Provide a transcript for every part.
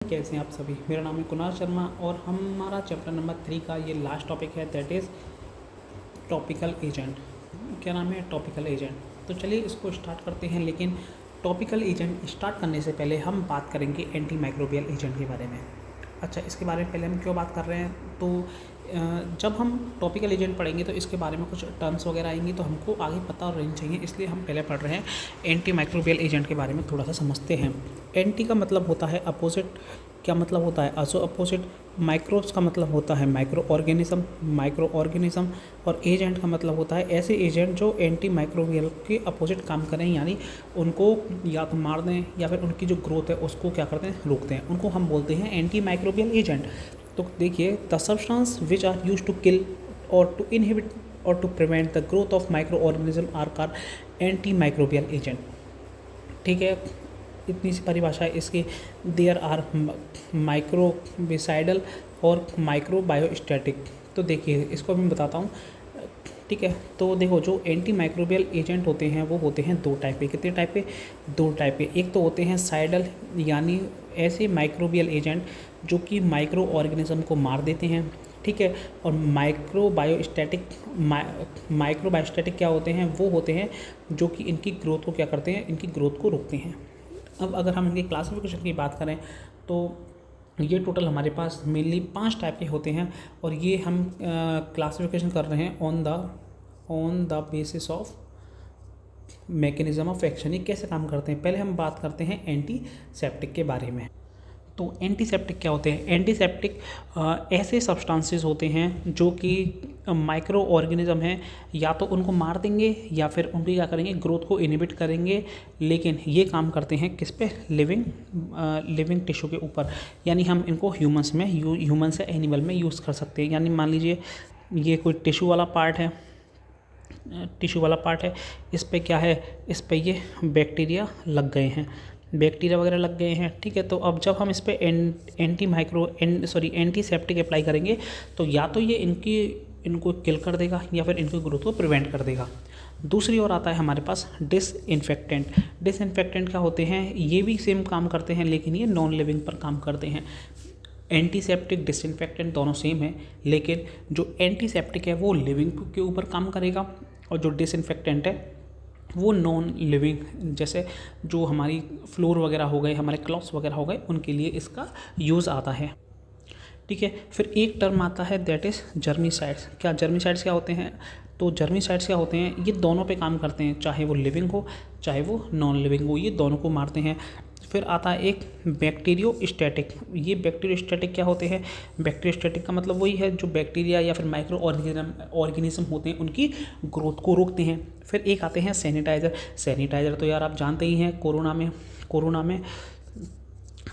कैसे हैं आप सभी। मेरा नाम है कुणाल शर्मा और हमारा चैप्टर नंबर 3 का ये लास्ट टॉपिक है, दैट इज़ टॉपिकल एजेंट। क्या नाम है? Topical agent. तो चलिए इसको स्टार्ट करते हैं, लेकिन टॉपिकल एजेंट स्टार्ट करने से पहले हम बात करेंगे एंटी माइक्रोबियल एजेंट के बारे में। अच्छा, इसके बारे में पहले हम क्यों बात कर रहे हैं, तो जब हम टॉपिकल एजेंट पढ़ेंगे तो इसके बारे में कुछ टर्म्स वगैरह आएंगी, तो हमको आगे पता रहनी चाहिए, इसलिए हम पहले पढ़ रहे हैं एंटी माइक्रोबियल एजेंट के बारे में थोड़ा सा समझते हैं। एंटी का मतलब होता है अपोजिट। क्या मतलब होता है? असो अपोजिट। माइक्रोब्स का मतलब होता है माइक्रो ऑर्गेनिज्म। और एजेंट का मतलब होता है ऐसे एजेंट जो एंटी माइक्रोबियल के अपोजिट काम करें, यानी उनको या तो मार दें या फिर उनकी जो ग्रोथ है उसको क्या करते हैं, रोकते हैं। उनको हम बोलते हैं एंटी माइक्रोबियल एजेंट। तो देखिए, the substance which are use to kill और टू इनहिबिट और to prevent the growth of micro organism are called anti microbial agent. ठीक है, इतनी सी परिभाषा है इसकी। देयर आर माइक्रोबिसाइडल और माइक्रोबायोस्टैटिक। तो देखिए, इसको मैं बताता हूँ। ठीक है, तो देखो, जो एंटी माइक्रोबियल एजेंट होते हैं वो होते हैं दो टाइप के। कितने टाइप के? दो टाइप के। एक तो होते हैं साइडल, यानी ऐसे माइक्रोबियल एजेंट जो कि माइक्रो ऑर्गेनिज्म को मार देते हैं। ठीक है, और माइक्रोबायोस्टैटिक क्या होते हैं? वो होते हैं जो कि इनकी ग्रोथ को क्या करते हैं, इनकी ग्रोथ को रोकते हैं। अब अगर हम इनकी क्लासिफिकेशन की बात करें तो ये टोटल हमारे पास मेनली 5 टाइप के होते हैं, और ये हम क्लासिफिकेशन कर रहे हैं on the basis of mechanism of action. ये कैसे काम करते हैं? पहले हम बात करते हैं एंटीसेप्टिक के बारे में। तो एंटीसेप्टिक क्या होते हैं? एंटीसेप्टिक ऐसे सब्सटेंसेस होते हैं जो कि माइक्रो ऑर्गेनिज्म हैं, या तो उनको मार देंगे या फिर उनकी क्या करेंगे, ग्रोथ को इनहिबिट करेंगे। लेकिन ये काम करते हैं किस पे? लिविंग टिश्यू के ऊपर। यानी हम इनको ह्यूमन्स या एनिमल में यूज़ कर सकते हैं। यानी मान लीजिए ये कोई टिश्यू वाला पार्ट है, इस पे क्या है, इस पे ये बैक्टीरिया लग गए हैं, बैक्टीरिया वगैरह लग गए हैं। ठीक है, तो अब जब हम इस पे एंटीसेप्टिक अप्लाई करेंगे तो या तो ये इनको किल कर देगा या फिर इनकी ग्रोथ को प्रिवेंट कर देगा। दूसरी ओर आता है हमारे पास डिसइंफेक्टेंट क्या होते हैं? ये भी सेम काम करते हैं, लेकिन ये नॉन लिविंग पर काम करते हैं। एंटीसेप्टिक डिसइंफेक्टेंट दोनों सेम है, लेकिन जो एंटीसेप्टिक है वो लिविंग के ऊपर काम करेगा, और जो डिसइंफेक्टेंट है वो नॉन लिविंग, जैसे जो हमारी फ्लोर वगैरह हो गए, हमारे क्लॉथ्स वगैरह हो गए, उनके लिए इसका यूज़ आता है। ठीक है, फिर एक टर्म आता है दैट इज़ जर्मीसाइड्स। क्या जर्मीसाइड्स क्या होते हैं? तो जर्मीसाइड्स क्या होते हैं? ये दोनों पे काम करते हैं, चाहे वो लिविंग हो चाहे वो नॉन लिविंग हो, ये दोनों को मारते हैं। फिर आता है एक बैक्टीरियोस्टैटिक। ये बैक्टीरियोस्टैटिक क्या होते हैं? बैक्टीरियोस्टैटिक का मतलब वही है जो बैक्टीरिया या फिर माइक्रो ऑर्गेनिज्म होते हैं उनकी ग्रोथ को रोकते हैं। फिर एक आते हैं सैनिटाइज़र तो यार आप जानते ही हैं, कोरोना में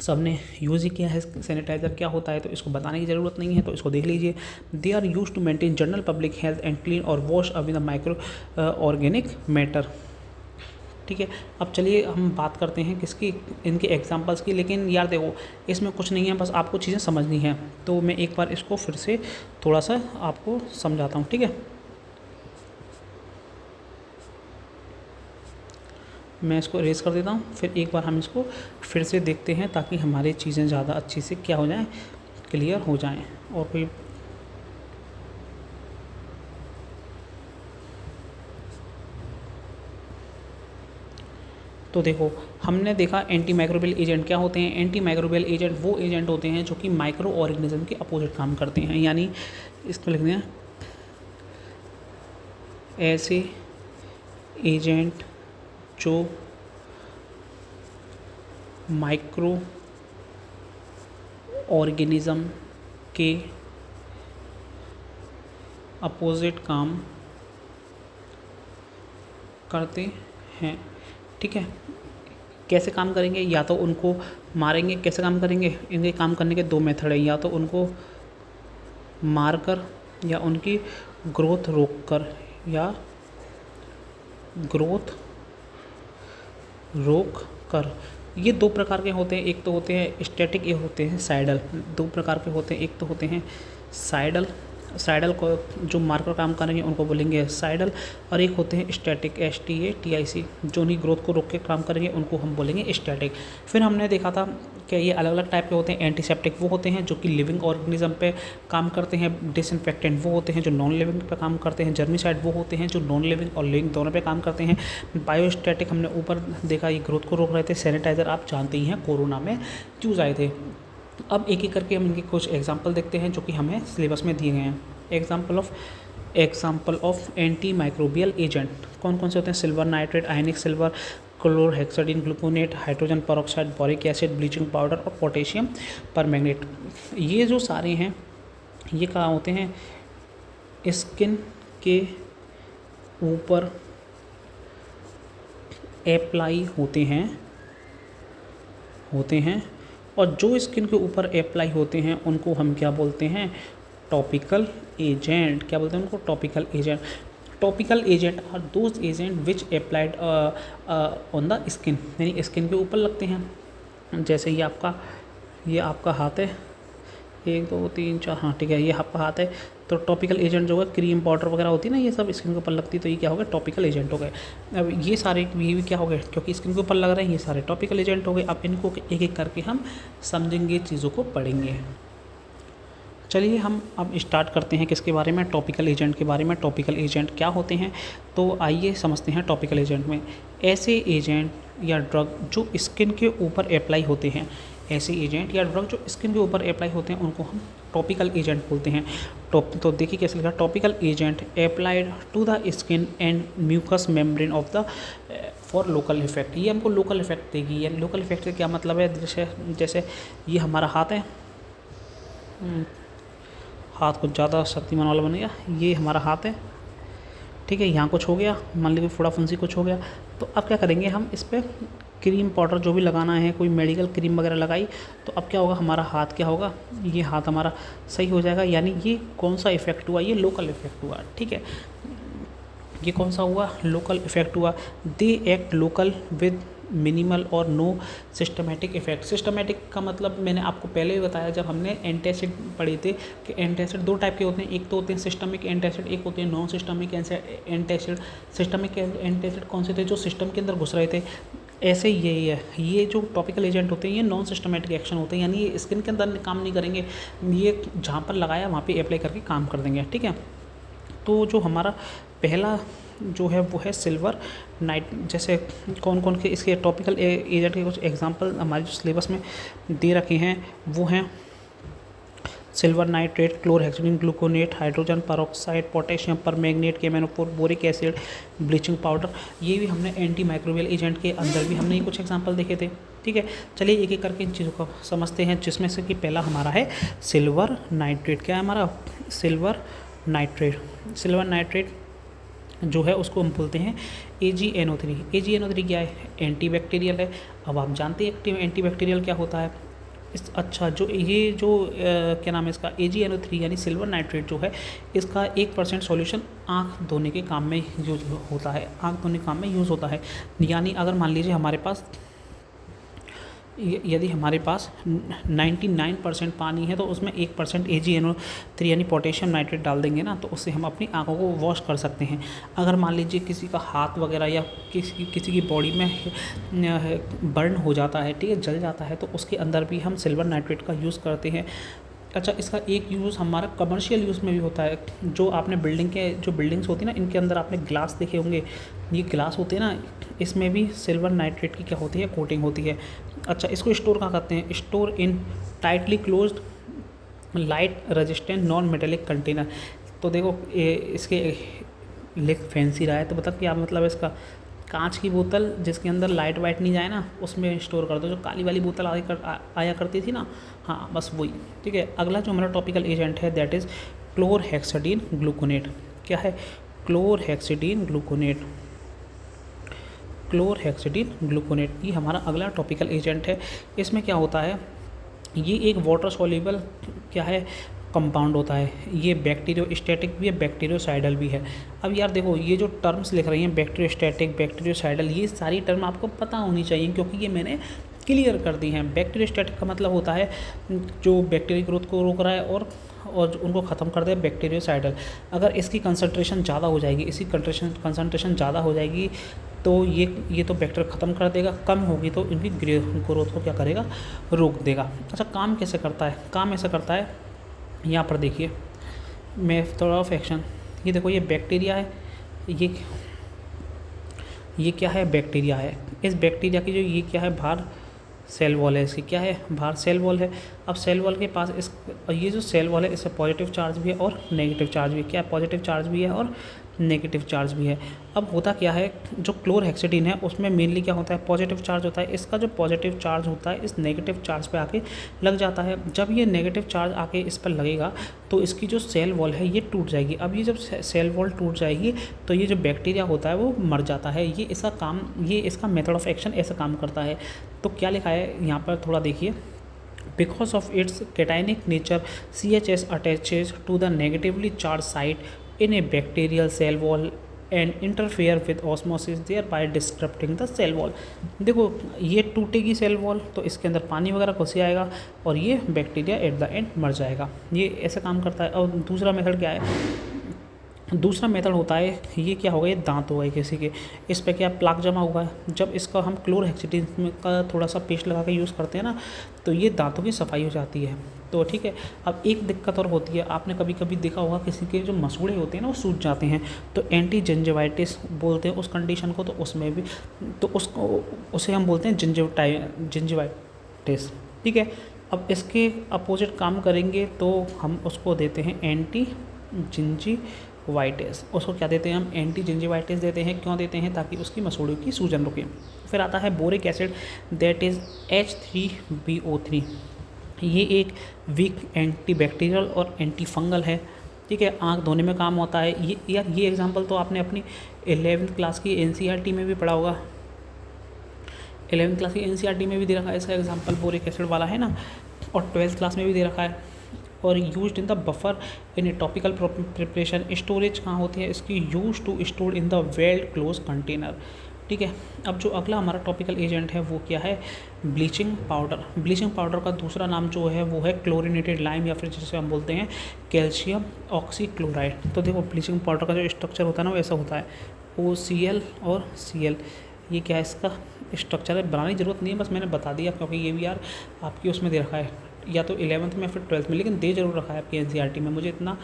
सबने यूज़ ही किया है सैनिटाइज़र क्या होता है, तो इसको बताने की ज़रूरत नहीं है, तो इसको देख लीजिए। They are use to maintain general public health and clean और wash away the micro organic matter. ठीक है, अब चलिए हम बात करते हैं किसकी, इनके एग्जांपल्स की। लेकिन यार देखो, इसमें कुछ नहीं है, बस आपको चीज़ें समझनी है। तो मैं एक बार इसको फिर से थोड़ा सा आपको समझाता हूँ। ठीक है, मैं इसको इरेज कर देता हूँ, फिर एक बार हम इसको फिर से देखते हैं ताकि हमारी चीज़ें ज़्यादा अच्छी से क्या हो जाएं, क्लियर हो जाएं। और कोई तो देखो, हमने देखा एंटी माइक्रोबियल एजेंट क्या होते हैं। एंटी माइक्रोबियल एजेंट वो एजेंट होते हैं जो कि माइक्रो ऑर्गेनिज्म के अपोजिट काम करते हैं, यानी इसको लिखते हैं ऐसे एजेंट जो माइक्रो ऑर्गेनिज्म के अपोजिट काम करते हैं। ठीक है, कैसे काम करेंगे? या तो उनको मारेंगे। कैसे काम करेंगे? इनके काम करने के दो मेथड हैं, या तो उनको मारकर या उनकी ग्रोथ रोककर, या ग्रोथ रोक कर। ये दो प्रकार के होते हैं, एक तो होते हैं स्टैटिक, एक होते हैं साइडल। दो प्रकार के होते हैं, एक तो होते हैं साइडल साइडल को जो मार्कर काम करेंगे उनको बोलेंगे साइडल, और एक होते हैं स्टैटिक STATIC, जो नहीं ग्रोथ को रोक के काम करेंगे उनको हम बोलेंगे स्टैटिक। फिर हमने देखा था कि ये अलग अलग टाइप के होते हैं। एंटीसेप्टिक वो होते हैं जो कि लिविंग ऑर्गेनिज्म पे काम करते हैं, डिसइंफेक्टेंट वो होते हैं जो नॉन लिविंग पे काम करते हैं, जर्मिसाइड वो होते हैं जो नॉन लिविंग और लिविंग दोनों पे काम करते हैं। बायोस्टैटिक हमने ऊपर देखा, ये ग्रोथ को रोक रहे थे। सैनिटाइज़र आप जानते ही हैं कोरोना में यूज़ आए थे। अब एक एक करके हम इनके कुछ एग्जाम्पल देखते हैं जो कि हमें सिलेबस में दिए गए हैं। Example of anti microbial agent कौन कौन से होते हैं? Silver nitrate, ionic silver, chlorhexidine gluconate, hydrogen peroxide, boric acid, bleaching powder और पोटेशियम परमैंगनेट। ये जो सारे हैं ये कहाँ होते हैं? स्किन के ऊपर अप्लाई होते हैं और जो स्किन के ऊपर अप्लाई होते हैं उनको हम क्या बोलते हैं? Topical agent. क्या बोलते हैं उनको? Topical agent. Topical agent are those agent which applied on the skin, यानी स्किन के ऊपर लगते हैं। जैसे ये आपका हाथ है, 1 2 3 4, हाँ ठीक है, ये आपका हाथ है, तो टॉपिकल एजेंट जो है क्रीम पाउडर वगैरह होती है ना, ये सब स्किन के ऊपर लगती है, तो ये क्या हो गया? टॉपिकल एजेंट हो गए। अब ये सारे ये भी क्या हो गए? क्योंकि स्किन के ऊपर लग रहे हैं, ये सारे टॉपिकल एजेंट हो गए। अब इनको एक एक करके हम समझेंगे, चीज़ों को पढ़ेंगे। चलिए हम अब स्टार्ट करते हैं किसके बारे में? टॉपिकल एजेंट के बारे में। टॉपिकल एजेंट क्या होते हैं, तो आइए समझते हैं। टॉपिकल एजेंट में ऐसे एजेंट या ड्रग जो स्किन के ऊपर अप्लाई होते हैं, ऐसे एजेंट या ड्रग जो स्किन के ऊपर अप्लाई होते हैं उनको हम टॉपिकल एजेंट बोलते हैं। तो देखिए कैसे लिखा, topical agent applied to the skin and mucous membrane of the for local effect. ये हमको लोकल इफेक्ट देगी। यानी लोकल इफेक्ट से क्या मतलब है? जैसे ये हमारा हाथ है, हाथ कुछ ज़्यादा शक्तिमान वाला बन गया, ये हमारा हाथ है, ठीक है, यहाँ कुछ हो गया, मान लीजिए फोड़ा फुंसी कुछ हो गया, तो अब क्या करेंगे हम इस पर क्रीम पाउडर जो भी लगाना है, कोई मेडिकल क्रीम वगैरह लगाई, तो अब क्या होगा? हमारा हाथ क्या होगा? ये हाथ हमारा सही हो जाएगा। यानी ये कौन सा इफेक्ट हुआ? ये लोकल इफेक्ट हुआ, ठीक है। ये कौन सा हुआ? लोकल इफेक्ट हुआ। They act local with minimal और नो सिस्टमेटिक इफेक्ट। सिस्टमेटिक का मतलब मैंने आपको पहले ही बताया जब हमने एंटासिड पढ़े थे कि एंटासिड 2 टाइप के होते हैं, एक तो होते हैं सिस्टमिक एंटासिड, एक होते हैं non systemic antacid. Systemic antacid कौन से थे? जो सिस्टम के अंदर घुस रहे थे। ऐसे ही यही है, ये जो टॉपिकल एजेंट होते हैं ये नॉन सिस्टमेटिक एक्शन होते हैं, यानी ये स्किन के अंदर काम नहीं करेंगे, ये जहाँ पर लगाया वहाँ पे अप्लाई करके काम कर देंगे, ठीक है। तो जो हमारा पहला जो है वो है सिल्वर नाइट। जैसे कौन कौन के इसके टॉपिकल एजेंट के कुछ एग्जांपल हमारे जो सिलेबस में दे रखे हैं वो हैं silver nitrate, chlorhexidine gluconate, hydrogen peroxide, potassium permanganate, केमेनोफोर, बोरिक एसिड, ब्लीचिंग पाउडर। ये भी हमने एंटी माइक्रोबियल एजेंट के अंदर भी हमने ये कुछ एग्जांपल देखे थे, ठीक है। चलिए एक एक करके इन चीज़ों को समझते हैं, जिसमें से कि पहला हमारा है सिल्वर नाइट्रेट। क्या है हमारा? Silver nitrate. सिल्वर नाइट्रेट जो है उसको हम बोलते हैं AgNO3। AgNO3 क्या है? एंटीबैक्टीरियल है। अब आप जानते हैं एंटीबैक्टीरियल क्या होता है। अच्छा, जो क्या नाम है इसका? AgNO3 यानी सिल्वर नाइट्रेट जो है, इसका 1% सॉल्यूशन आँख धोने के काम में यूज़ होता है। आँख धोने के काम में यूज़ होता है। यानी अगर मान लीजिए यदि हमारे पास 99% पानी है तो उसमें 1% AgNO3 यानी पोटेशियम नाइट्रेट डाल देंगे ना, तो उससे हम अपनी आंखों को वॉश कर सकते हैं। अगर मान लीजिए किसी का हाथ वगैरह या किसी की बॉडी में बर्न हो जाता है, ठीक है, जल जाता है, तो उसके अंदर भी हम सिल्वर नाइट्रेट का यूज़ करते हैं। अच्छा, इसका एक यूज़ हमारा कमर्शियल यूज़ में भी होता है। जो आपने जो बिल्डिंग्स होती है ना, इनके अंदर आपने ग्लास देखे होंगे, ये ग्लास होते हैं ना, इसमें भी सिल्वर नाइट्रेट की क्या होती है? कोटिंग होती है। अच्छा, इसको स्टोर कहाँ करते हैं? Store in tightly closed light resistant non metallic container. तो देखो इसके लिख फैंसी रहा है, तो बता क्या मतलब है इसका? कांच की बोतल जिसके अंदर लाइट वाइट नहीं जाए ना, उसमें स्टोर कर दो। जो काली वाली बोतल आया करती थी ना, हाँ बस वही, ठीक है। अगला जो हमारा टॉपिकल एजेंट है दैट इज़ क्लोरहेक्साडीन ग्लूकोनेट। क्या है? क्लोरहेक्साडीन ग्लूकोनेट। क्लोरहेक्साडीन ग्लूकोनेट ये हमारा अगला टॉपिकल एजेंट है। इसमें क्या होता है? ये एक वाटर सॉल्युबल क्या है? कंपाउंड होता है। ये बैक्टीरियोस्टैटिक भी है, बैक्टीरियोसाइडल भी है। अब यार देखो, ये जो टर्म्स लिख रही हैं बैक्टीरियोस्टैटिक, बैक्टीरियोसाइडल, ये सारी टर्म आपको पता होनी चाहिए, क्योंकि ये मैंने क्लियर कर दी हैं। बैक्टीरियोस्टैटिक का मतलब होता है जो बैक्टीरिया ग्रोथ को रोक रहा है और उनको ख़त्म कर दे। बैक्टीरियोसाइडल, अगर इसकी कंसंट्रेशन ज़्यादा हो जाएगी, इसकी कंसंट्रेशन ज़्यादा हो जाएगी तो ये तो बैक्टीरिया ख़त्म कर देगा, कम होगी तो इनकी ग्रोथ को क्या करेगा, रोक देगा। अच्छा, काम कैसे करता है? काम ऐसा करता है, यहाँ पर देखिए मेथड ऑफ एक्शन, ये देखो ये बैक्टीरिया है, ये क्या है, बैक्टीरिया है। इस बैक्टीरिया की जो ये क्या है, बाहर सेल वॉल है, इसकी क्या है, बाहर सेल वॉल है। अब सेल वॉल के पास ये जो सेल वॉल है, इससे पॉजिटिव चार्ज भी है और नेगेटिव चार्ज भी है। क्या है, पॉजिटिव चार्ज भी है और नेगेटिव चार्ज भी है। अब होता क्या है, जो क्लोरहेक्सिडिन है उसमें मेनली क्या होता है, पॉजिटिव चार्ज होता है। इसका जो पॉजिटिव चार्ज होता है इस नेगेटिव चार्ज पे आके लग जाता है। जब ये नेगेटिव चार्ज आके इस पर लगेगा तो इसकी जो सेल वॉल है ये टूट जाएगी। अब ये जब सेल वॉल टूट जाएगी तो ये जो बैक्टीरिया होता है वो मर जाता है। ये इसका मेथड ऑफ एक्शन ऐसा काम करता है। तो क्या लिखा है यहाँ पर, थोड़ा देखिए, because of its cationic nature CHS attaches to the negatively charge site in a bacterial cell wall and interfere with osmosis thereby disrupting the cell wall। देखो ये टूटेगी सेल वॉल तो इसके अंदर पानी वगैरह घुस आएगा और ये बैक्टीरिया एट द एंड मर जाएगा। ये ऐसे काम करता है। और दूसरा मेथड क्या है, दूसरा मेथड होता है, ये क्या होगा, ये दांत हो गए किसी के, इस पे क्या प्लाक जमा हुआ है। जब इसका हम क्लोरहेक्सिडिन का थोड़ा सा पेस्ट लगा के यूज़ करते हैं ना तो ये दांतों की सफाई हो जाती है। तो ठीक है, अब एक दिक्कत और होती है, आपने कभी कभी देखा होगा किसी के जो मसूड़े होते हैं ना वो सूज जाते हैं, तो एंटी जिंजिवाइटिस बोलते हैं उस कंडीशन को। तो उसमें भी तो उसे हम बोलते हैं जिंजिवाइटिस। ठीक है, अब इसके अपोजिट काम करेंगे तो हम उसको देते हैं एंटी जिंजिवाइटिस। उसको क्या देते हैं हम, एंटी जिंजिवाइटिस देते हैं। क्यों देते हैं, ताकि उसकी मसूड़ों की सूजन रुके। फिर आता है boric acid, that is H3BO3। ये एक वीक एंटीबैक्टीरियल और एंटी फंगल है। ठीक है, आँख धोने में काम होता है। ये एग्जांपल तो आपने अपनी 11th क्लास की NCERT में भी पढ़ा होगा। 11th क्लास की NCERT में भी दे रखा है इसका एग्जांपल, बोरिक एसिड वाला है ना, और 12th क्लास में भी दे रखा है। और used in the buffer in a topical preparation. Storage कहाँ होती है इसकी, use to store in the well close container. ठीक है, अब जो अगला हमारा टॉपिकल एजेंट है वो क्या है, ब्लीचिंग पाउडर। ब्लीचिंग पाउडर का दूसरा नाम जो है वो है क्लोरिनेटेड लाइम, या फिर जिसे हम बोलते हैं कैल्शियम ऑक्सीक्लोराइड। तो देखो ब्लीचिंग पाउडर का जो स्ट्रक्चर होता है ना वो ऐसा होता है, OCl और Cl। ये क्या है, इसका स्ट्रक्चर है, बनाने की ज़रूरत नहीं है, बस मैंने बता दिया क्योंकि ये भी यार आपकी उसमें दे रखा है, या तो 11th में फिर 12th में, लेकिन दे जरूर रखा है आपकी NCERT में। मुझे इतना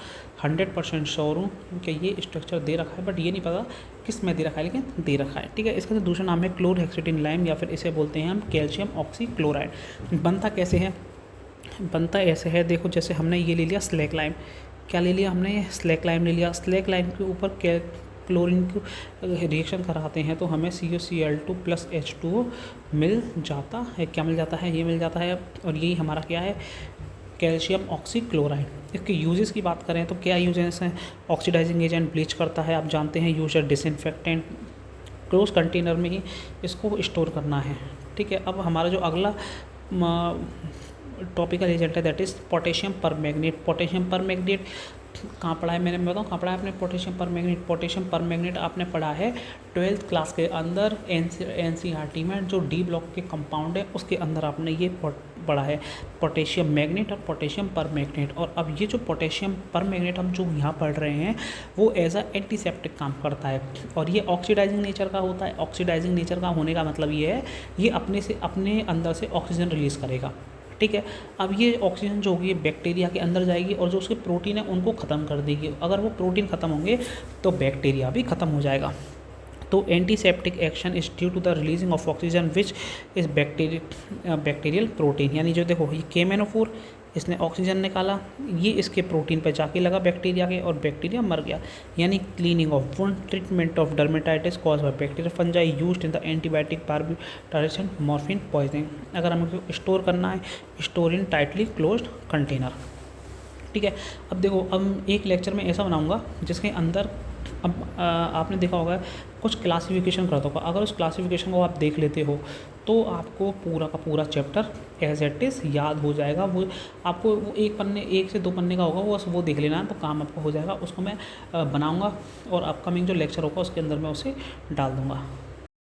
100% श्योर हूँ कि ये स्ट्रक्चर दे रखा है, बट ये नहीं पता किस में दे रखा है, लेकिन दे रखा है। ठीक है, इसका जो दूसरा नाम है क्लोरहेक्सिडिन लाइम, या फिर इसे बोलते हैं हम कैल्शियम ऑक्सीक्लोराइड। बनता कैसे है, बनता ऐसे है, देखो जैसे हमने ये ले लिया स्लैक लाइम। क्या ले लिया हमने, स्लैक लाइम ले लिया। स्लैक लाइम के ऊपर क्लोरीन को रिएक्शन कराते हैं तो हमें CuCl2 + H2O मिल जाता है। क्या मिल जाता है, ये मिल जाता है। और यही हमारा क्या है, कैल्शियम ऑक्सीक्लोराइड। इसके यूजेस की बात करें तो क्या यूजेस हैं, ऑक्सीडाइजिंग एजेंट, ब्लीच करता है, आप जानते हैं, यूज डिसइंफेक्टेंट। क्लोज कंटेनर में ही इसको स्टोर करना है। ठीक है, अब हमारा जो अगला टॉपिकल एजेंट है that is potassium permanganate. Potassium permanganate कहाँ पढ़ा है मैंने, बताऊँ कहाँ पढ़ा है आपने पोटेशियम परमैंगनेट। पोटेशियम परमैंगनेट आपने पढ़ा है 12th क्लास के अंदर NCERT में, जो D ब्लॉक के कंपाउंड है उसके अंदर आपने ये पढ़ा है, पोटेशियम मैग्नेट और पोटेशियम परमैंगनेट। और अब ये जो पोटेशियम परमैंगनेट हम जो यहाँ पढ़ रहे हैं वो एज अ एंटीसेप्टिक काम करता है, और ये ऑक्सीडाइजिंग नेचर का होता है। ऑक्सीडाइजिंग नेचर का होने का मतलब ये है, ये अपने अंदर से ऑक्सीजन रिलीज़ करेगा। ठीक है, अब ये ऑक्सीजन जो होगी बैक्टीरिया के अंदर जाएगी और जो उसके प्रोटीन है उनको ख़त्म कर देगी। अगर वो प्रोटीन ख़त्म होंगे तो बैक्टीरिया भी ख़त्म हो जाएगा। तो antiseptic action is due to the releasing of oxygen which is bacterial protein. यानी जो देखो ये K-MnO4, इसने ऑक्सीजन निकाला, ये इसके प्रोटीन पे जाके लगा बैक्टीरिया के और बैक्टीरिया मर गया। यानी cleaning of wound, treatment of dermatitis cause by bacteria fungi used in the antibiotic बार्बिटरेशन मॉर्फिन पॉइजनिंग। अगर हमें स्टोर करना है, store in tightly closed container. ठीक है, अब देखो अब एक लेक्चर में ऐसा बनाऊंगा जिसके अंदर अब आपने देखा होगा कुछ क्लासिफिकेशन करता होगा। अगर उस क्लासिफिकेशन को आप देख लेते हो तो आपको पूरा का पूरा चैप्टर एज इट इज़ याद हो जाएगा। वो आपको वो 1 से 2 पन्ने का होगा, वो देख लेना, तो काम आपका हो जाएगा। उसको मैं बनाऊंगा और अपकमिंग जो लेक्चर होगा उसके अंदर मैं उसे डाल दूँगा।